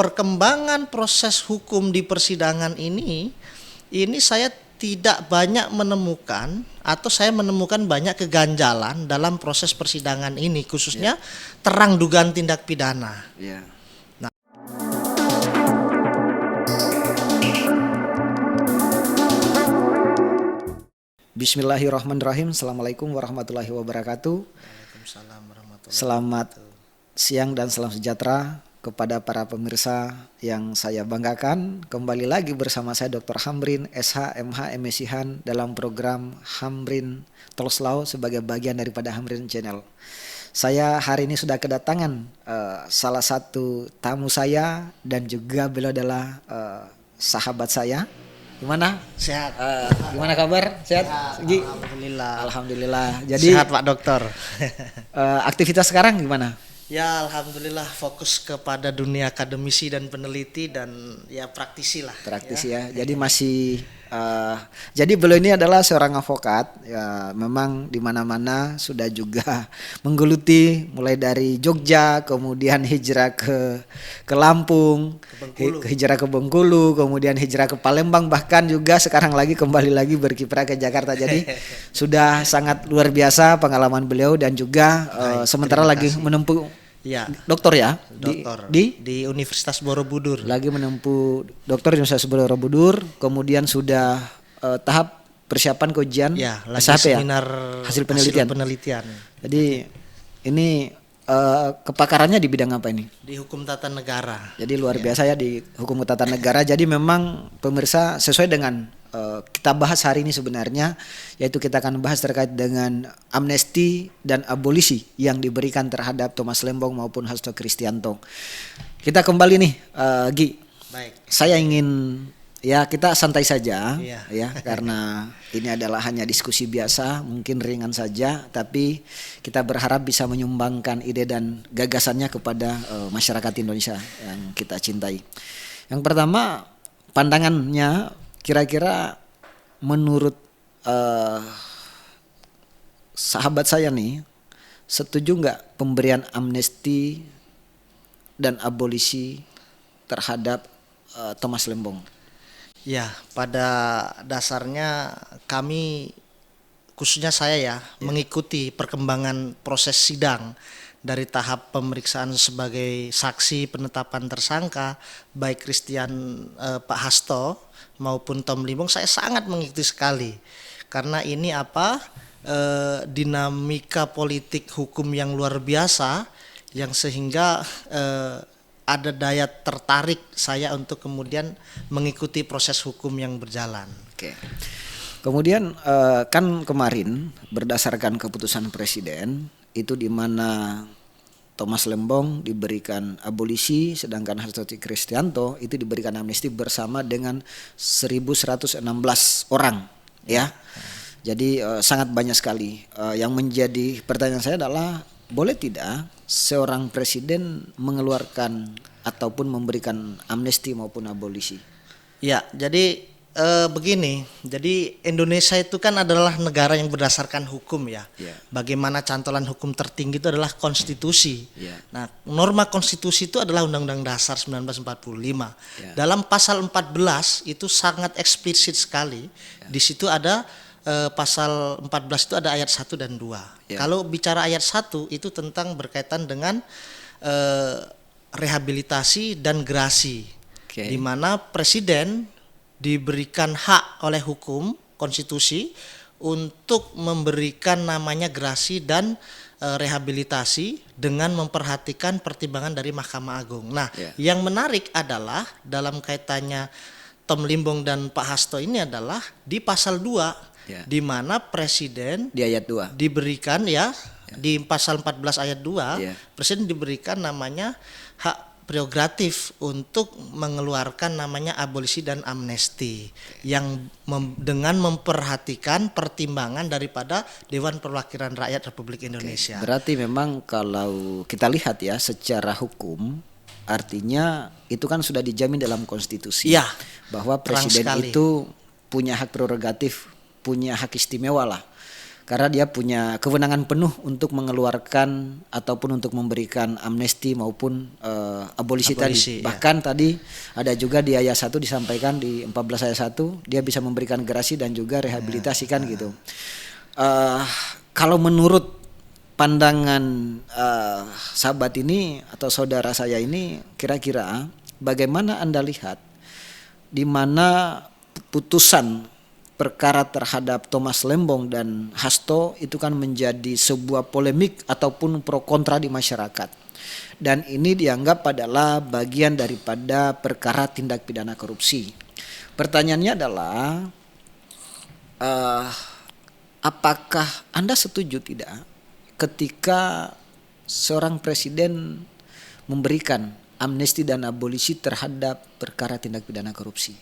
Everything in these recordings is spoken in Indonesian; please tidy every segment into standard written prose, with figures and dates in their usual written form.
perkembangan proses hukum di persidangan ini saya tidak banyak menemukan atau saya menemukan banyak keganjalan dalam proses persidangan ini, khususnya terang dugaan tindak pidana. Bismillahirrahmanirrahim. Assalamualaikum warahmatullahi wabarakatuh. Waalaikumsalam warahmatullahi Selamat siang dan salam sejahtera kepada para pemirsa yang saya banggakan. Kembali lagi bersama saya Dr. Hamrin SH MH MSihan dalam program Hamrin Tolslau sebagai bagian daripada Hamrin Channel. Saya hari ini sudah kedatangan salah satu tamu saya dan juga beliau adalah sahabat saya. Gimana? Sehat. Gimana kabar? Sehat? Ya, Alhamdulillah. Alhamdulillah. Jadi sehat Pak Dokter. Aktivitas sekarang gimana? Ya alhamdulillah fokus kepada dunia akademisi dan peneliti dan ya praktisi lah. Praktisi ya. Jadi masih jadi beliau ini adalah seorang advokat ya, memang di mana-mana sudah juga menggeluti mulai dari Jogja, kemudian hijrah ke Lampung, hijrah ke Bengkulu, kemudian hijrah ke Palembang, bahkan juga sekarang lagi kembali lagi berkiprah ke Jakarta. Jadi sudah sangat luar biasa pengalaman beliau dan juga sementara lagi menempuh doktor ya di Universitas Borobudur. Lagi menempuh doktor di Universitas Borobudur, kemudian sudah tahap persiapan ke ujian SHP seminar hasil penelitian. Jadi ini kepakarannya di bidang apa ini? Di hukum tata negara. Jadi luar biasa ya di hukum tata negara. Jadi memang pemirsa sesuai dengan kita bahas hari ini sebenarnya, yaitu kita akan bahas terkait dengan amnesti dan abolisi yang diberikan terhadap Thomas Lembong maupun Hasto Kristianto. Kita kembali nih, Gi. Baik. Saya ingin kita santai saja ya karena ini adalah hanya diskusi biasa, mungkin ringan saja, tapi kita berharap bisa menyumbangkan ide dan gagasannya kepada masyarakat Indonesia yang kita cintai. Yang pertama, pandangannya kira-kira menurut sahabat saya nih, setuju nggak pemberian amnesti dan abolisi terhadap Thomas Lembong? Ya, pada dasarnya kami, khususnya saya mengikuti perkembangan proses sidang dari tahap pemeriksaan sebagai saksi, penetapan tersangka, baik Pak Hasto maupun Tom Lembong, saya sangat mengikuti sekali. Karena ini dinamika politik hukum yang luar biasa, yang sehingga ada daya tertarik saya untuk kemudian mengikuti proses hukum yang berjalan. Oke. Kemudian kan kemarin berdasarkan keputusan Presiden itu di mana Thomas Lembong diberikan abolisi, sedangkan Hasto Kristianto itu diberikan amnesti bersama dengan 1.116 orang ya. Jadi sangat banyak sekali. Yang menjadi pertanyaan saya adalah, boleh tidak seorang presiden mengeluarkan ataupun memberikan amnesti maupun abolisi? Ya, jadi begini, jadi Indonesia itu kan adalah negara yang berdasarkan hukum ya. Bagaimana cantolan hukum tertinggi itu adalah konstitusi. Nah, norma konstitusi itu adalah Undang-Undang Dasar 1945. Dalam pasal 14 itu sangat eksplisit sekali. Di situ ada pasal 14 itu ada ayat 1 dan 2. Kalau bicara ayat 1 itu tentang berkaitan dengan rehabilitasi dan gerasi. Di mana presiden diberikan hak oleh hukum konstitusi untuk memberikan namanya gerasi dan rehabilitasi dengan memperhatikan pertimbangan dari Mahkamah Agung. Nah, yang menarik adalah dalam kaitannya Tom Lembong dan Pak Hasto ini adalah di pasal 2 di mana presiden di ayat 2 diberikan di pasal 14 ayat 2 presiden diberikan namanya hak prerogatif untuk mengeluarkan namanya abolisi dan amnesti yang dengan memperhatikan pertimbangan daripada Dewan Perwakilan Rakyat Republik Indonesia. Berarti memang kalau kita lihat ya secara hukum, artinya itu kan sudah dijamin dalam konstitusi bahwa presiden itu punya hak prerogatif, punya hak istimewa lah karena dia punya kewenangan penuh untuk mengeluarkan ataupun untuk memberikan amnesti maupun abolisi tadi. Ya. Bahkan tadi ada juga di ayat 1 disampaikan di 14 ayat 1 dia bisa memberikan gerasi dan juga rehabilitasi kan gitu. Kalau menurut pandangan sahabat ini atau saudara saya ini, kira-kira bagaimana Anda lihat di mana putusan perkara terhadap Thomas Lembong dan Hasto itu kan menjadi sebuah polemik ataupun pro kontra di masyarakat. Dan ini dianggap adalah bagian daripada perkara tindak pidana korupsi. Pertanyaannya adalah apakah Anda setuju tidak ketika seorang presiden memberikan amnesti dan abolisi terhadap perkara tindak pidana korupsi?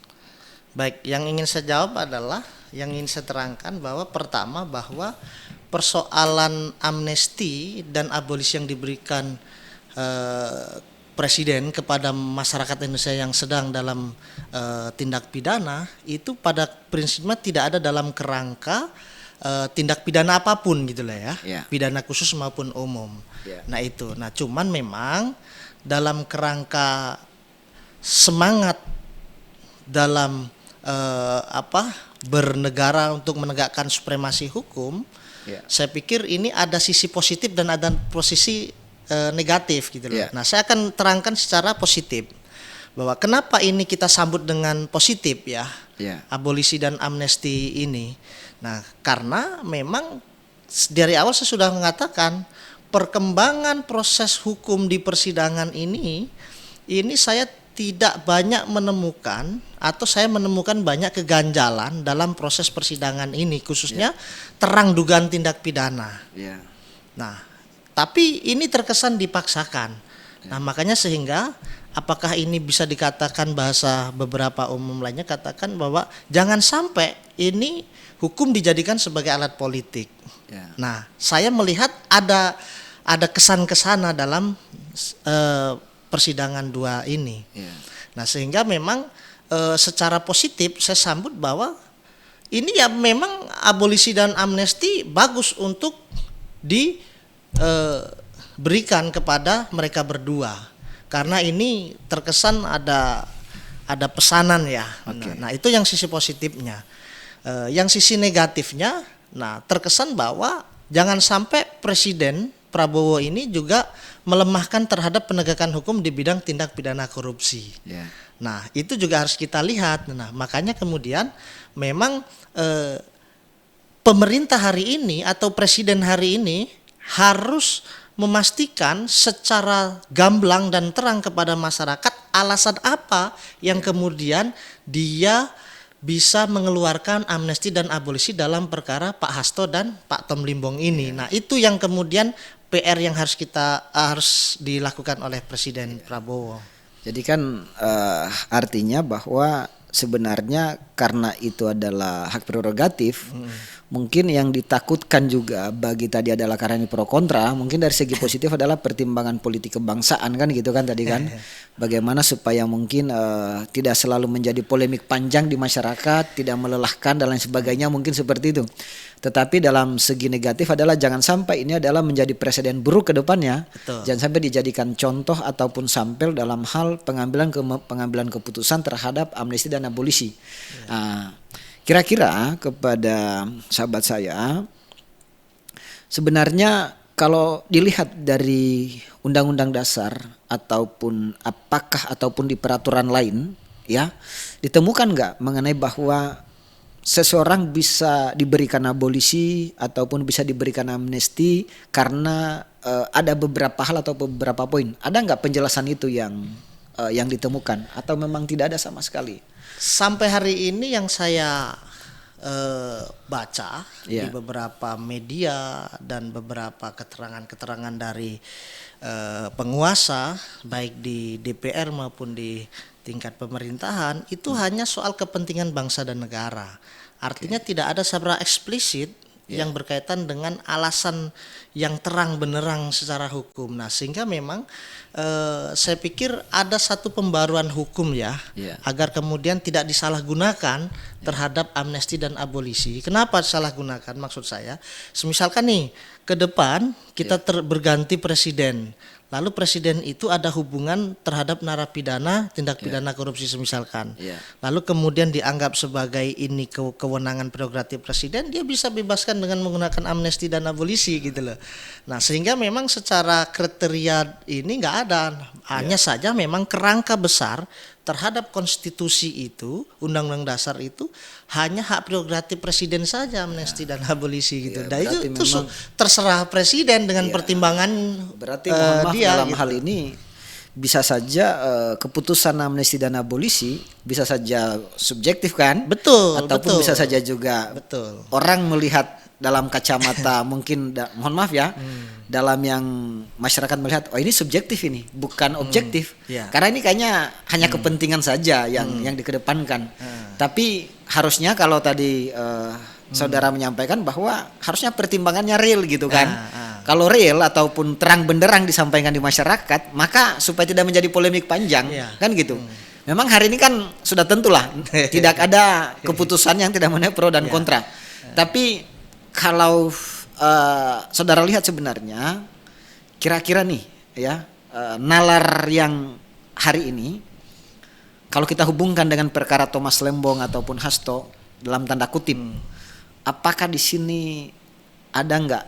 Baik, yang ingin saya jawab adalah, yang ingin saya terangkan bahwa pertama bahwa persoalan amnesti dan abolisi yang diberikan presiden kepada masyarakat Indonesia yang sedang dalam tindak pidana itu pada prinsipnya tidak ada dalam kerangka tindak pidana apapun gitu lah ya, pidana khusus maupun umum. Nah itu, nah cuman memang dalam kerangka semangat dalam bernegara untuk menegakkan supremasi hukum, saya pikir ini ada sisi positif dan ada posisi negatif gitu loh. Nah, saya akan terangkan secara positif bahwa kenapa ini kita sambut dengan positif ya, abolisi dan amnesti ini. Nah, karena memang dari awal saya sudah mengatakan perkembangan proses hukum di persidangan ini saya tidak banyak menemukan atau saya menemukan banyak keganjalan dalam proses persidangan ini, khususnya terang dugaan tindak pidana. Nah, tapi ini terkesan dipaksakan. Nah, makanya sehingga apakah ini bisa dikatakan bahasa beberapa umum lainnya katakan bahwa jangan sampai ini hukum dijadikan sebagai alat politik. Nah, saya melihat ada kesan kesana dalam persidangan dua ini. Nah, sehingga memang secara positif saya sambut bahwa ini ya memang abolisi dan amnesti bagus untuk diberikan kepada mereka berdua, karena ini terkesan ada pesanan ya. Nah, itu yang sisi positifnya. Yang sisi negatifnya, nah terkesan bahwa jangan sampai Presiden Prabowo ini juga melemahkan terhadap penegakan hukum di bidang tindak pidana korupsi. Nah, itu juga harus kita lihat. Nah, makanya kemudian memang pemerintah hari ini atau presiden hari ini harus memastikan secara gamblang dan terang kepada masyarakat alasan apa yang kemudian dia bisa mengeluarkan amnesti dan abolisi dalam perkara Pak Hasto dan Pak Tom Limbong ini. Nah, itu yang kemudian PR yang harus dilakukan oleh Presiden Prabowo. Jadi kan artinya bahwa sebenarnya karena itu adalah hak prerogatif, mungkin yang ditakutkan juga bagi tadi adalah karena ini pro kontra, mungkin dari segi positif adalah pertimbangan politik kebangsaan kan gitu kan tadi kan. Bagaimana supaya mungkin tidak selalu menjadi polemik panjang di masyarakat, tidak melelahkan dan lain sebagainya, mungkin seperti itu. Tetapi dalam segi negatif adalah jangan sampai ini adalah menjadi presiden buruk ke depannya. Jangan sampai dijadikan contoh ataupun sampel dalam hal pengambilan keputusan terhadap amnesti dan abolisi. Nah, kira-kira kepada sahabat saya, sebenarnya kalau dilihat dari Undang-Undang Dasar ataupun di peraturan lain, ya ditemukan nggak mengenai bahwa seseorang bisa diberikan abolisi ataupun bisa diberikan amnesti karena ada beberapa hal atau beberapa poin. Ada nggak penjelasan itu yang ditemukan atau memang tidak ada sama sekali? Sampai hari ini yang saya baca di beberapa media dan beberapa keterangan-keterangan dari penguasa baik di DPR maupun di tingkat pemerintahan itu hanya soal kepentingan bangsa dan negara. Artinya tidak ada secara eksplisit yang berkaitan dengan alasan yang terang benderang secara hukum. Nah, sehingga memang saya pikir ada satu pembaruan hukum ya, agar kemudian tidak disalahgunakan terhadap amnesti dan abolisi. Kenapa disalahgunakan? Maksud saya, semisalkan nih ke depan kita berganti presiden. Lalu presiden itu ada hubungan terhadap narapidana tindak pidana korupsi semisalkan. Lalu kemudian dianggap sebagai ini kewenangan prerogatif presiden, dia bisa bebaskan dengan menggunakan amnesti dan abolisi gitu loh. Nah, sehingga memang secara kriteria ini nggak ada. Hanya saja memang kerangka besar terhadap konstitusi itu, undang-undang dasar itu hanya hak prerogatif presiden saja amnesti dan abolisi gitu. Dan itu terserah presiden dengan pertimbangan. Berarti mohon maaf dia, dalam gitu. hal ini bisa saja keputusan amnesti dan abolisi bisa saja subjektif kan? Betul. Ataupun bisa saja juga orang melihat dalam kacamata mungkin mohon maaf ya, dalam yang masyarakat melihat ini subjektif ini bukan objektif. Karena ini kayaknya hanya kepentingan saja yang dikedepankan. Tapi harusnya kalau tadi saudara menyampaikan bahwa harusnya pertimbangannya real gitu kan. Kalau real ataupun terang benderang disampaikan di masyarakat, maka supaya tidak menjadi polemik panjang kan gitu. Memang hari ini kan sudah tentulah tidak ada keputusan yang tidak mengenai pro dan kontra. Tapi kalau saudara lihat sebenarnya kira-kira nih ya, nalar yang hari ini kalau kita hubungkan dengan perkara Thomas Lembong ataupun Hasto dalam tanda kutip, apakah di sini ada nggak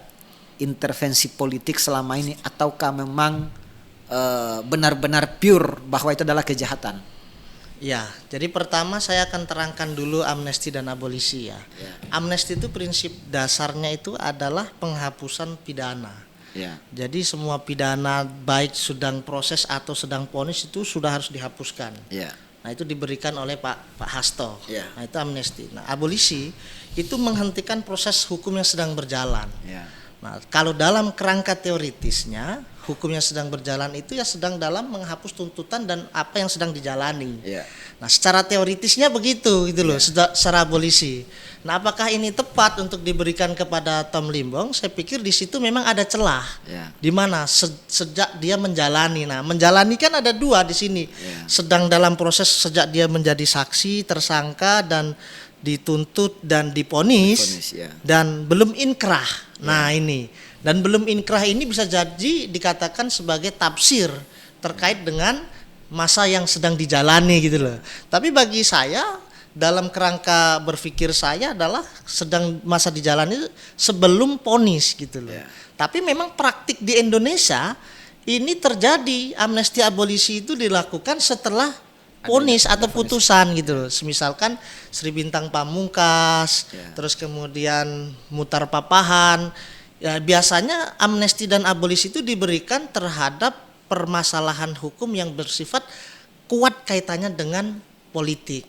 intervensi politik selama ini, ataukah memang benar-benar pure bahwa itu adalah kejahatan? Ya, jadi pertama saya akan terangkan dulu amnesti dan abolisi ya. Amnesti itu prinsip dasarnya itu adalah penghapusan pidana. Jadi semua pidana baik sedang proses atau sedang vonis itu sudah harus dihapuskan. Nah, itu diberikan oleh Pak Hasto. Nah, itu amnesti. Nah, abolisi itu menghentikan proses hukum yang sedang berjalan. Nah, kalau dalam kerangka teoritisnya hukum yang sedang berjalan itu ya sedang dalam menghapus tuntutan dan apa yang sedang dijalani. Nah, secara teoritisnya begitu gitu loh, secara abolisi. Nah, apakah ini tepat untuk diberikan kepada Tom Limbong? Saya pikir di situ memang ada celah. Di mana sejak dia menjalani. Nah, menjalani kan ada dua di sini. Sedang dalam proses sejak dia menjadi saksi, tersangka dan dituntut dan diponis dan belum inkrah. Nah, ini dan belum inkrah ini bisa jadi dikatakan sebagai tafsir terkait dengan masa yang sedang dijalani gitu loh. Tapi bagi saya dalam kerangka berpikir saya adalah sedang masa dijalani sebelum ponis gitu loh. Tapi memang praktik di Indonesia ini terjadi amnesti abolisi itu dilakukan setelah ponis atau putusan gitu loh. Semisalkan Sri Bintang Pamungkas, terus kemudian Mutar Papahan. Ya, biasanya amnesti dan abolisi itu diberikan terhadap permasalahan hukum yang bersifat kuat kaitannya dengan politik.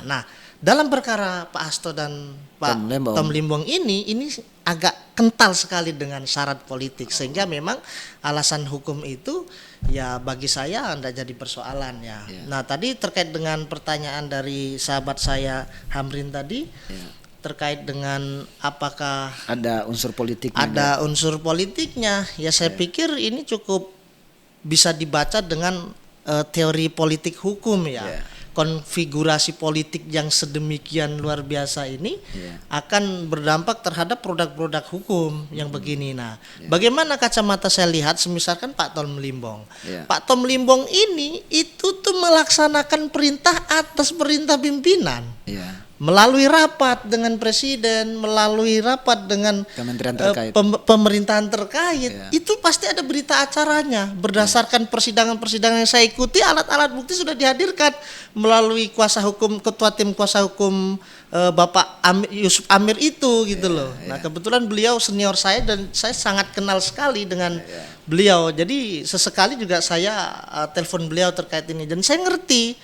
Nah, dalam perkara Pak Hasto dan Pak Tom Limbong ini agak kental sekali dengan syarat politik, sehingga memang alasan hukum itu ya bagi saya tidak jadi persoalan ya. Nah, tadi terkait dengan pertanyaan dari sahabat saya Hamrin tadi, terkait dengan apakah ada unsur politiknya? Ada unsur politiknya. Ya, saya pikir ini cukup bisa dibaca dengan teori politik hukum ya. Konfigurasi politik yang sedemikian luar biasa ini akan berdampak terhadap produk-produk hukum yang begini. Nah, bagaimana kacamata saya lihat semisalkan Pak Tom Limbong. Pak Tom Limbong ini itu tuh melaksanakan perintah atas perintah pimpinan. Melalui rapat dengan presiden, melalui rapat dengan kementerian terkait, pemerintahan terkait, itu pasti ada berita acaranya. Berdasarkan persidangan-persidangan yang saya ikuti, alat-alat bukti sudah dihadirkan melalui kuasa hukum, ketua tim kuasa hukum Bapak Yusuf Amir itu gitu loh. Nah, kebetulan beliau senior saya dan saya sangat kenal sekali dengan beliau. Jadi sesekali juga saya telepon beliau terkait ini dan saya ngerti.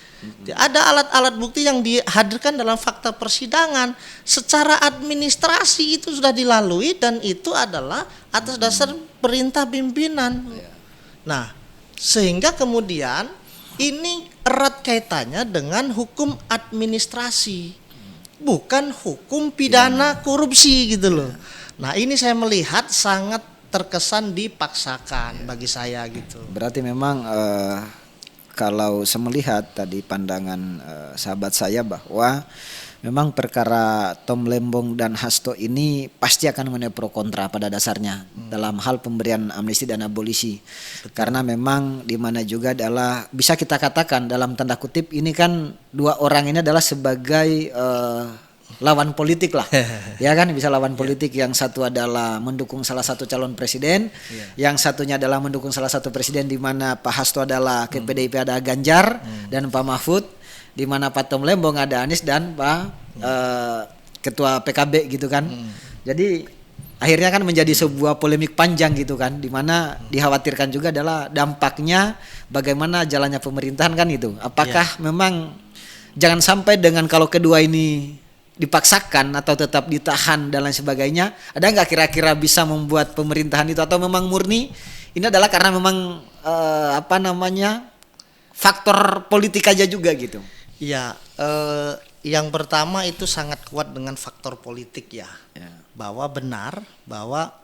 Ada alat-alat bukti yang dihadirkan dalam fakta persidangan secara administrasi itu sudah dilalui dan itu adalah atas dasar perintah pimpinan. Nah, sehingga kemudian ini erat kaitannya dengan hukum administrasi, bukan hukum pidana korupsi gitu loh. Nah ini saya melihat sangat terkesan dipaksakan bagi saya gitu. Berarti memang kalau saya melihat tadi pandangan sahabat saya bahwa memang perkara Tom Lembong dan Hasto ini pasti akan menuai pro kontra pada dasarnya dalam hal pemberian amnesti dan abolisi. Karena memang di mana juga adalah bisa kita katakan dalam tanda kutip ini kan dua orang ini adalah sebagai lawan politik lah, ya kan, bisa lawan politik. Yang satu adalah mendukung salah satu calon presiden, yang satunya adalah mendukung salah satu presiden, di mana Pak Hasto adalah ke PDIP ada Ganjar dan Pak Mahfud, di mana Pak Tom Lembong ada Anies dan Pak Ketua PKB gitu kan. Jadi akhirnya kan menjadi sebuah polemik panjang gitu kan, di mana dikhawatirkan juga adalah dampaknya bagaimana jalannya pemerintahan kan itu. Apakah memang jangan sampai dengan kalau kedua ini dipaksakan atau tetap ditahan dan lain sebagainya, ada nggak kira-kira bisa membuat pemerintahan itu, atau memang murni ini adalah karena memang faktor politik aja juga gitu? Ya, yang pertama itu sangat kuat dengan faktor politik ya. Bahwa benar bahwa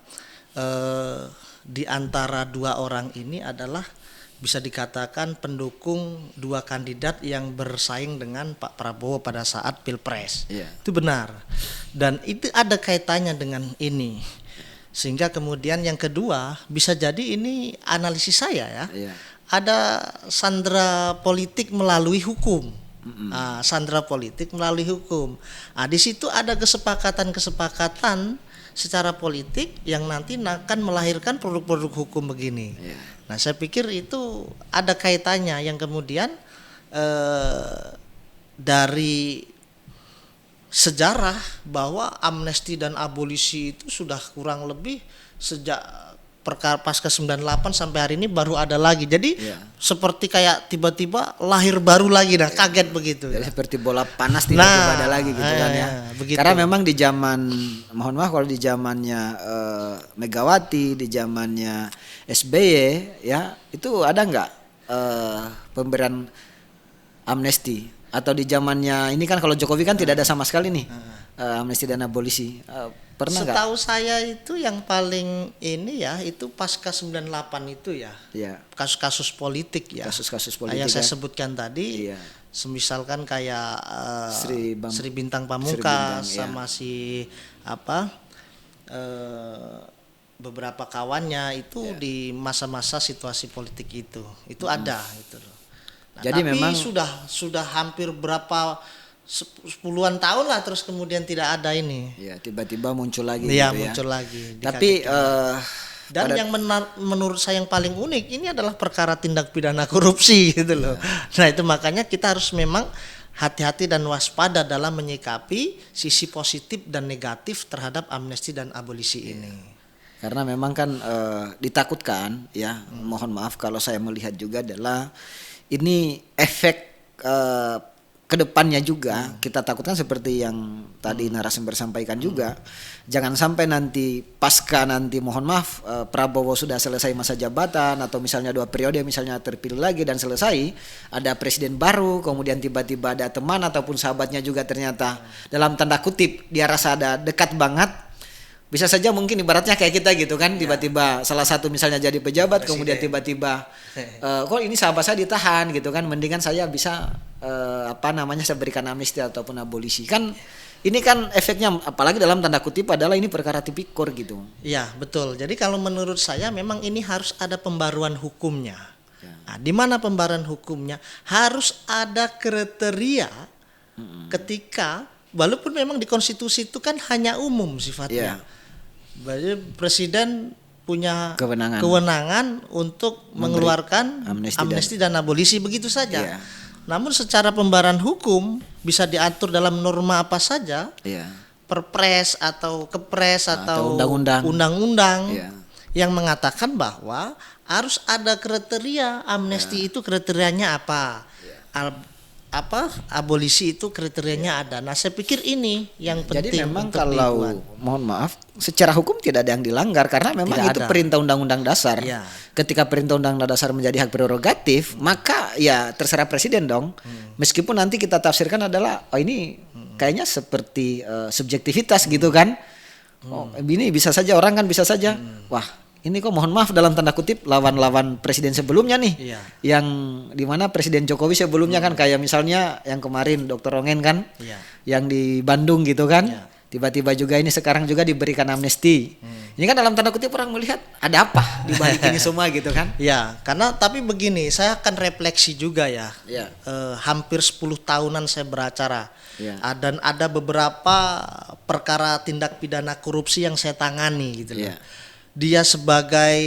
di antara dua orang ini adalah bisa dikatakan pendukung dua kandidat yang bersaing dengan Pak Prabowo pada saat Pilpres. Itu benar. Dan itu ada kaitannya dengan ini. Sehingga kemudian yang kedua bisa jadi ini analisis saya ya. Ada sandera politik melalui hukum. Sandera politik melalui hukum. Di situ ada kesepakatan secara politik yang nanti akan melahirkan produk-produk hukum begini. Nah, saya pikir itu ada kaitannya yang kemudian dari sejarah bahwa amnesti dan abolisi itu sudah kurang lebih sejak perkara pasca 98 sampai hari ini baru ada lagi. Jadi seperti kayak tiba-tiba lahir baru lagi, kaget begitu. Jadi seperti bola panas tiba-tiba ada lagi gitu kan ya. Begitu. Karena memang di zaman, mohon maaf kalau di zamannya Megawati, di zamannya SBY ya, itu ada nggak pemberian amnesti? Atau di zamannya ini kan kalau Jokowi kan tidak ada sama sekali nih amnesti dan abolisi. Pernah nggak? Setahu saya itu yang paling ini ya, itu pasca 98 itu ya. Kasus-kasus politik ya. Kasus-kasus politik yang saya sebutkan tadi. Semisalkan kayak Sri Bintang Pamungkas sama si beberapa kawannya itu di masa-masa situasi politik itu ada gitu loh. Nah, jadi tapi memang sudah hampir berapa puluhan tahun lah terus kemudian tidak ada ini. Tiba-tiba muncul lagi. Muncul lagi. Tapi dan yang menurut saya yang paling unik ini adalah perkara tindak pidana korupsi gitu loh. Nah, itu makanya kita harus memang hati-hati dan waspada dalam menyikapi sisi positif dan negatif terhadap amnesti dan abolisi ini. Karena memang kan ditakutkan ya, mohon maaf kalau saya melihat juga adalah ini efek kedepannya juga kita takutkan seperti yang tadi narasumber sampaikan juga, jangan sampai nanti pasca nanti mohon maaf Prabowo sudah selesai masa jabatan atau misalnya 2 periode misalnya terpilih lagi dan selesai, ada presiden baru, kemudian tiba-tiba ada teman ataupun sahabatnya juga ternyata dalam tanda kutip dia rasa ada dekat banget. Bisa saja mungkin ibaratnya kayak kita gitu kan, tiba-tiba salah satu misalnya jadi pejabat, presiden. Kemudian tiba-tiba kok ini sahabat saya ditahan gitu kan, mendingan saya bisa saya berikan amnesti ataupun abolisi. Kan ini kan efeknya apalagi dalam tanda kutip adalah ini perkara tipikor gitu. Iya, betul. Jadi kalau menurut saya memang ini harus ada pembaruan hukumnya. Nah, di mana pembaruan hukumnya? Harus ada kriteria ketika walaupun memang di konstitusi itu kan hanya umum sifatnya. Berarti presiden punya kewenangan untuk mengeluarkan amnesti dan abolisi begitu saja. Namun secara pembaruan hukum bisa diatur dalam norma apa saja, perpres atau kepres atau undang-undang yang mengatakan bahwa harus ada kriteria amnesti itu kriterianya apa. Abolisi itu kriterianya ada. Nah, saya pikir ini yang penting. Jadi memang kalau mohon maaf secara hukum tidak ada yang dilanggar karena memang itu perintah undang-undang dasar. Ketika perintah undang-undang dasar menjadi hak prerogatif, maka ya terserah presiden dong. Meskipun nanti kita tafsirkan adalah ini kayaknya seperti subjektivitas gitu kan. Oh, ini bisa saja orang kan bisa saja. Wah, ini kok mohon maaf dalam tanda kutip lawan-lawan presiden sebelumnya nih. Iya. Yang dimana Presiden Jokowi sebelumnya kan kayak misalnya yang kemarin Dr. Ongen kan. Iya. Yang di Bandung gitu kan. Iya. Tiba-tiba juga ini sekarang juga diberikan amnesti. Ini kan dalam tanda kutip orang melihat ada apa di balik ini semua gitu kan. Ya, karena tapi begini, saya akan refleksi juga ya. Iya. Hampir 10 tahunan saya beracara. Iya. Dan ada beberapa perkara tindak pidana korupsi yang saya tangani gitu loh. Iya. Dia sebagai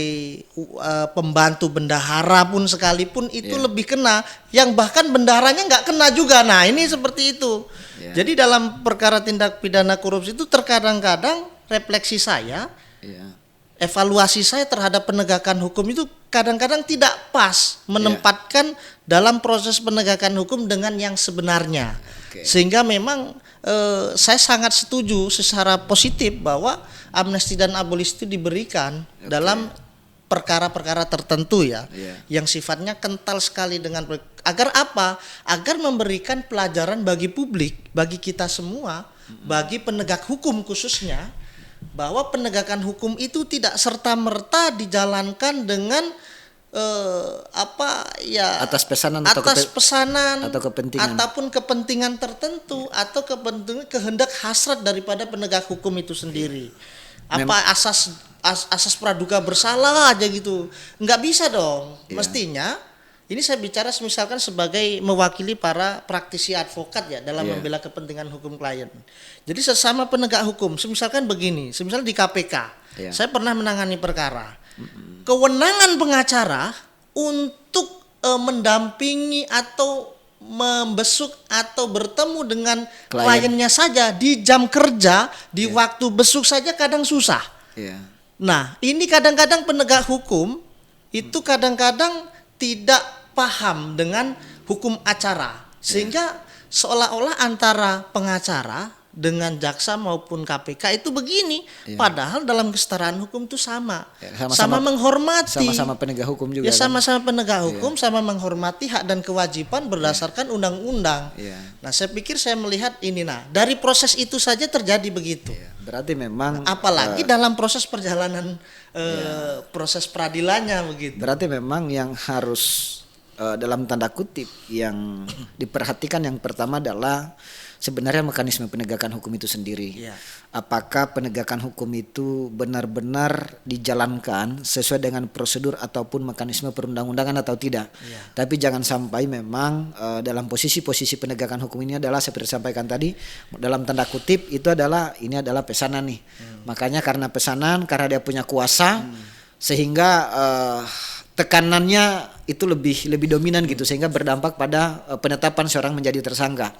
pembantu bendahara pun sekalipun itu lebih kena, yang bahkan bendaharanya nggak kena juga. Nah ini seperti itu. Jadi dalam perkara tindak pidana korupsi itu terkadang-kadang refleksi saya, evaluasi saya terhadap penegakan hukum itu kadang-kadang tidak pas menempatkan dalam proses penegakan hukum dengan yang sebenarnya. Sehingga memang saya sangat setuju secara positif bahwa amnesti dan abolisi itu diberikan dalam perkara-perkara tertentu ya, yang sifatnya kental sekali dengan agar apa? Agar memberikan pelajaran bagi publik, bagi kita semua, bagi penegak hukum khususnya, bahwa penegakan hukum itu tidak serta-merta dijalankan dengan atas pesanan atau kepentingan ataupun kepentingan tertentu atau kehendak hasrat daripada penegak hukum itu sendiri. Asas praduga bersalah aja gitu, nggak bisa dong. Mestinya ini saya bicara misalkan sebagai mewakili para praktisi advokat ya dalam membela kepentingan hukum klien. Jadi sesama penegak hukum, misalkan begini, misalnya di KPK, saya pernah menangani perkara. Kewenangan pengacara untuk mendampingi atau membesuk atau bertemu dengan kliennya saja di jam kerja, di waktu besuk saja kadang susah. Nah, ini kadang-kadang penegak hukum itu kadang-kadang tidak paham dengan hukum acara, sehingga seolah-olah antara pengacara dengan jaksa maupun KPK itu begini, padahal dalam kesetaraan hukum itu sama menghormati, sama-sama penegak hukum juga. Ya sama-sama penegak hukum, sama menghormati hak dan kewajiban berdasarkan undang-undang. Nah, saya pikir saya melihat ini, dari proses itu saja terjadi begitu. Berarti memang apalagi dalam proses perjalanan proses peradilannya begitu. Berarti memang yang harus dalam tanda kutip yang diperhatikan yang pertama adalah sebenarnya mekanisme penegakan hukum itu sendiri. Apakah penegakan hukum itu benar-benar dijalankan sesuai dengan prosedur ataupun mekanisme perundang-undangan atau tidak. Tapi jangan sampai memang dalam posisi-posisi penegakan hukum ini adalah seperti disampaikan tadi, dalam tanda kutip itu adalah ini adalah pesanan nih. Makanya karena pesanan, karena dia punya kuasa, sehingga tekanannya itu lebih dominan gitu, sehingga berdampak pada penetapan seorang menjadi tersangka.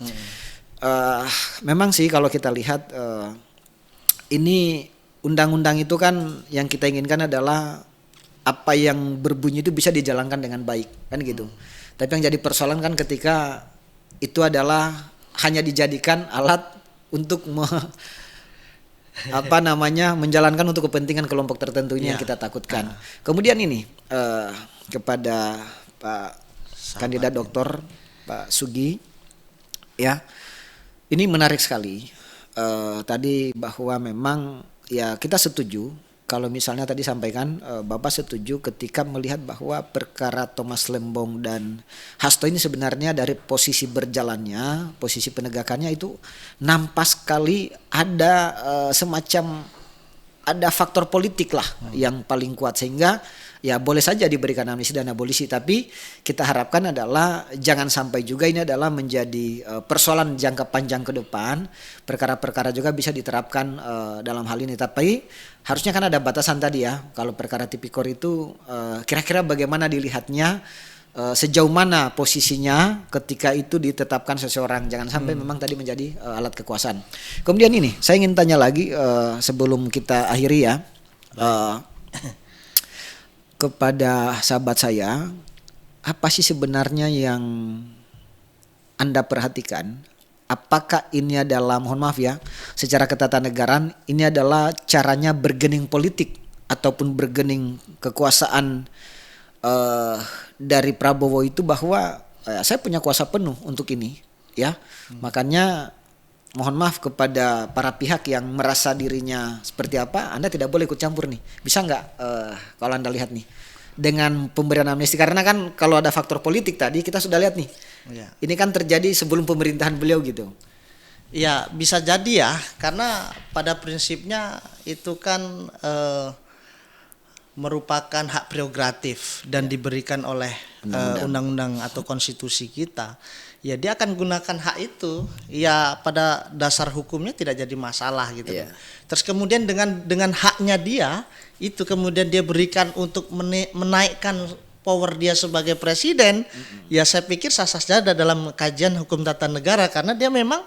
Memang sih kalau kita lihat ini undang-undang itu kan yang kita inginkan adalah apa yang berbunyi itu bisa dijalankan dengan baik kan gitu. Tapi yang jadi persoalan kan ketika itu adalah hanya dijadikan alat untuk menjalankan untuk kepentingan kelompok tertentu ini yang kita takutkan. Kemudian ini kepada Pak kandidat doktor Pak Sugi ya. Ini menarik sekali tadi bahwa memang ya kita setuju kalau misalnya tadi sampaikan Bapak setuju ketika melihat bahwa perkara Thomas Lembong dan Hasto ini sebenarnya dari posisi berjalannya, posisi penegakannya itu nampak sekali ada ada faktor politik lah yang paling kuat, sehingga ya boleh saja diberikan amnesti dan abolisi, tapi kita harapkan adalah jangan sampai juga ini adalah menjadi persoalan jangka panjang ke depan. Perkara-perkara juga bisa diterapkan dalam hal ini, tapi harusnya kan ada batasan tadi ya. Kalau perkara tipikor itu kira-kira bagaimana dilihatnya, sejauh mana posisinya ketika itu ditetapkan seseorang, jangan sampai memang tadi menjadi alat kekuasaan. Kemudian ini saya ingin tanya lagi sebelum kita akhiri ya. Kepada sahabat saya, apa sih sebenarnya yang Anda perhatikan? Apakah ini adalah, mohon maaf ya, secara ketatanegaraan ini adalah caranya bergening politik ataupun bergening kekuasaan dari Prabowo itu bahwa saya punya kuasa penuh untuk ini, ya. Makanya mohon maaf kepada para pihak yang merasa dirinya seperti apa, Anda tidak boleh ikut campur nih. Bisa nggak kalau Anda lihat nih dengan pemberian amnesti, karena kan kalau ada faktor politik tadi kita sudah lihat nih. Ya. Ini kan terjadi sebelum pemerintahan beliau gitu. Ya bisa jadi ya, karena pada prinsipnya itu kan merupakan hak prerogatif dan diberikan oleh undang-undang atau konstitusi kita. Ya dia akan gunakan hak itu, ya pada dasar hukumnya tidak jadi masalah gitu. Terus kemudian dengan haknya dia itu kemudian dia berikan untuk menaikkan power dia sebagai presiden, ya saya pikir sah-sah saja dalam kajian hukum tata negara, karena dia memang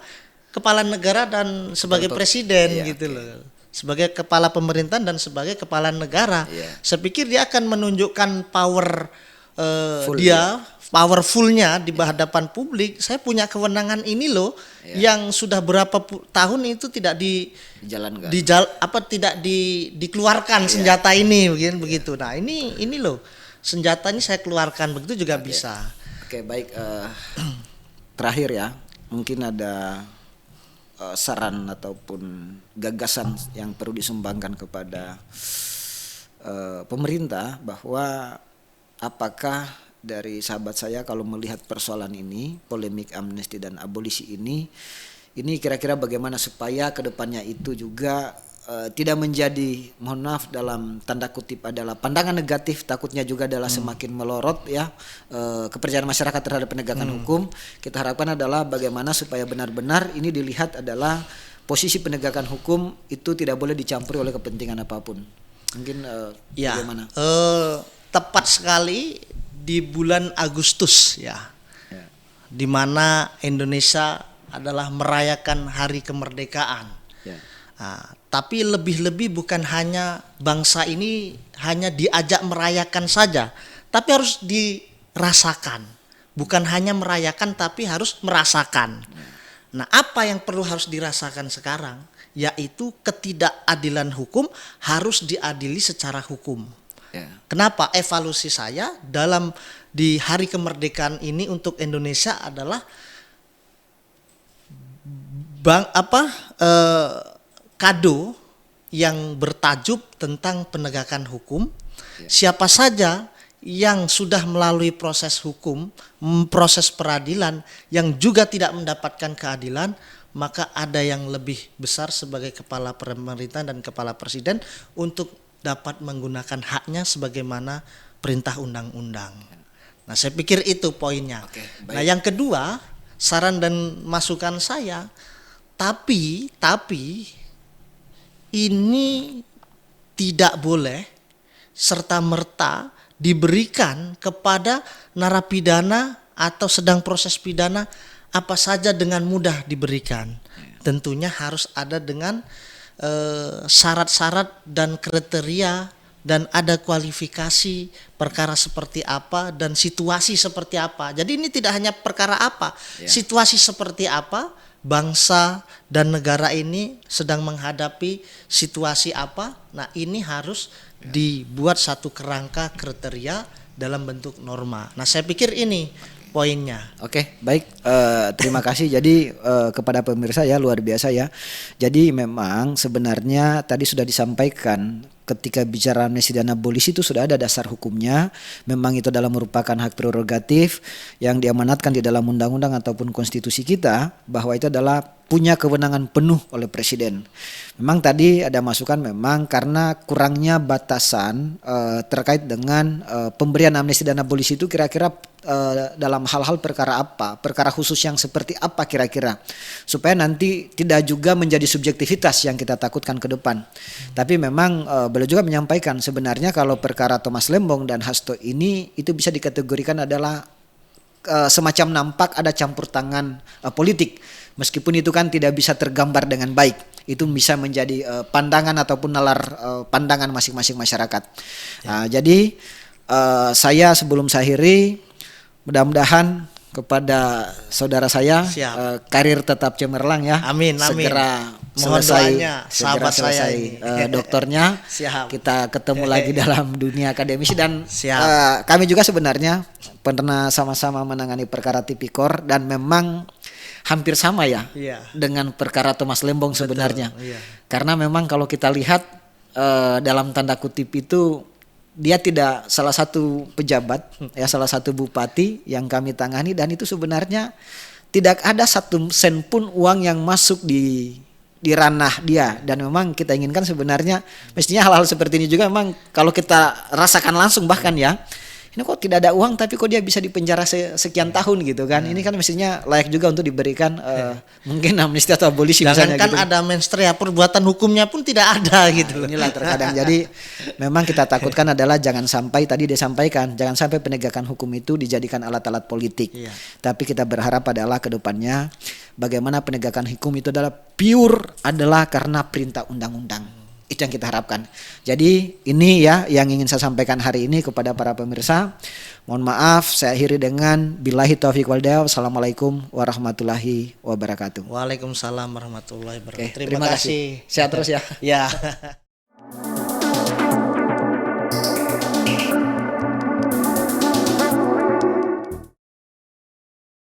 kepala negara dan sebagai presiden gitu loh. Sebagai kepala pemerintahan dan sebagai kepala negara. Saya pikir dia akan menunjukkan power powerfulnya di hadapan publik. Saya punya kewenangan ini loh yang sudah berapa tahun itu tidak dijalankan. Tidak dikeluarkan senjata ini begitu. Nah, ini loh senjatanya saya keluarkan, begitu juga bisa. Oke, baik, terakhir ya. Mungkin ada saran ataupun gagasan yang perlu disumbangkan kepada pemerintah, bahwa apakah dari sahabat saya kalau melihat persoalan ini, polemik amnesti dan abolisi ini kira-kira bagaimana supaya kedepannya itu juga tidak menjadi, mohon maaf dalam tanda kutip, adalah pandangan negatif, takutnya juga adalah semakin melorot ya kepercayaan masyarakat terhadap penegakan hukum. Kita harapkan adalah bagaimana supaya benar-benar ini dilihat adalah posisi penegakan hukum itu tidak boleh dicampuri oleh kepentingan apapun. Mungkin bagaimana? Tepat sekali di bulan Agustus di mana Indonesia adalah merayakan hari kemerdekaan. Tapi lebih-lebih bukan hanya bangsa ini hanya diajak merayakan saja, tapi harus dirasakan. Bukan hanya merayakan tapi harus merasakan. Nah, apa yang harus dirasakan sekarang? Yaitu ketidakadilan hukum harus diadili secara hukum. Kenapa? Evaluasi saya di hari kemerdekaan ini untuk Indonesia adalah kado yang bertajuk tentang penegakan hukum. Siapa saja yang sudah melalui proses hukum, proses peradilan, yang juga tidak mendapatkan keadilan, maka ada yang lebih besar sebagai kepala pemerintahan dan kepala presiden untuk dapat menggunakan haknya sebagaimana perintah undang-undang. Nah, saya pikir itu poinnya. Nah, yang kedua, saran dan masukan saya, tapi ini tidak boleh serta-merta diberikan kepada narapidana atau sedang proses pidana apa saja dengan mudah diberikan. Tentunya harus ada dengan syarat-syarat dan kriteria, dan ada kualifikasi perkara seperti apa dan situasi seperti apa. Jadi ini tidak hanya perkara apa, situasi seperti apa, bangsa dan negara ini sedang menghadapi situasi apa. Nah, ini harus dibuat satu kerangka kriteria dalam bentuk norma. Nah, saya pikir ini poinnya. Oke, baik. Terima kasih. Jadi kepada pemirsa ya, luar biasa ya. Jadi memang sebenarnya tadi sudah disampaikan, ketika bicara amnesti dan abolisi itu sudah ada dasar hukumnya. Memang itu adalah merupakan hak prerogatif yang diamanatkan di dalam undang-undang ataupun konstitusi kita, bahwa itu adalah punya kewenangan penuh oleh presiden. Memang tadi ada masukan, memang karena kurangnya batasan terkait dengan pemberian amnesti dan abolisi itu kira-kira dalam hal-hal perkara apa, perkara khusus yang seperti apa kira-kira, supaya nanti tidak juga menjadi subjektivitas yang kita takutkan ke depan. Tapi memang beliau juga menyampaikan sebenarnya kalau perkara Thomas Lembong dan Hasto ini itu bisa dikategorikan adalah semacam nampak ada campur tangan politik. Meskipun itu kan tidak bisa tergambar dengan baik, itu bisa menjadi pandangan ataupun nalar pandangan masing-masing masyarakat. Jadi saya sebelum saya akhiri, mudah-mudahan kepada saudara saya karir tetap cemerlang ya. Amin, amin. Segera Mohon selesai, doanya, sahabat saya ini. Doktornya. Siap. Kita ketemu lagi dalam dunia akademisi, dan kami juga sebenarnya pernah sama-sama menangani perkara tipikor, dan memang hampir sama ya Iya. dengan perkara Thomas Lembong sebenarnya. Iya. Karena memang kalau kita lihat dalam tanda kutip itu dia tidak salah satu pejabat ya, salah satu bupati yang kami tangani, dan itu sebenarnya tidak ada satu sen pun uang yang masuk di ranah dia. Dan memang kita inginkan sebenarnya mestinya hal-hal seperti ini juga memang kalau kita rasakan langsung bahkan ya, ini kok tidak ada uang tapi kok dia bisa dipenjara sekian tahun gitu kan. Ini kan mestinya layak juga untuk diberikan mungkin amnesti atau abolisi misalnya Jangankan gitu. ada mensrea, perbuatan hukumnya pun tidak ada gitu loh. Inilah terkadang jadi memang kita takutkan adalah jangan sampai tadi dia sampaikan, jangan sampai penegakan hukum itu dijadikan alat-alat politik. Iya. Tapi kita berharap adalah ke depannya bagaimana penegakan hukum itu adalah pure adalah karena perintah undang-undang. Itu yang kita harapkan. Jadi ini ya yang ingin saya sampaikan hari ini kepada para pemirsa. Mohon maaf, saya akhiri dengan billahi taufiq wal hidayah. Wassalamualaikum warahmatullahi wabarakatuh. Waalaikumsalam warahmatullahi wabarakatuh. Oke, terima kasih. Sehat terus ya. Ya.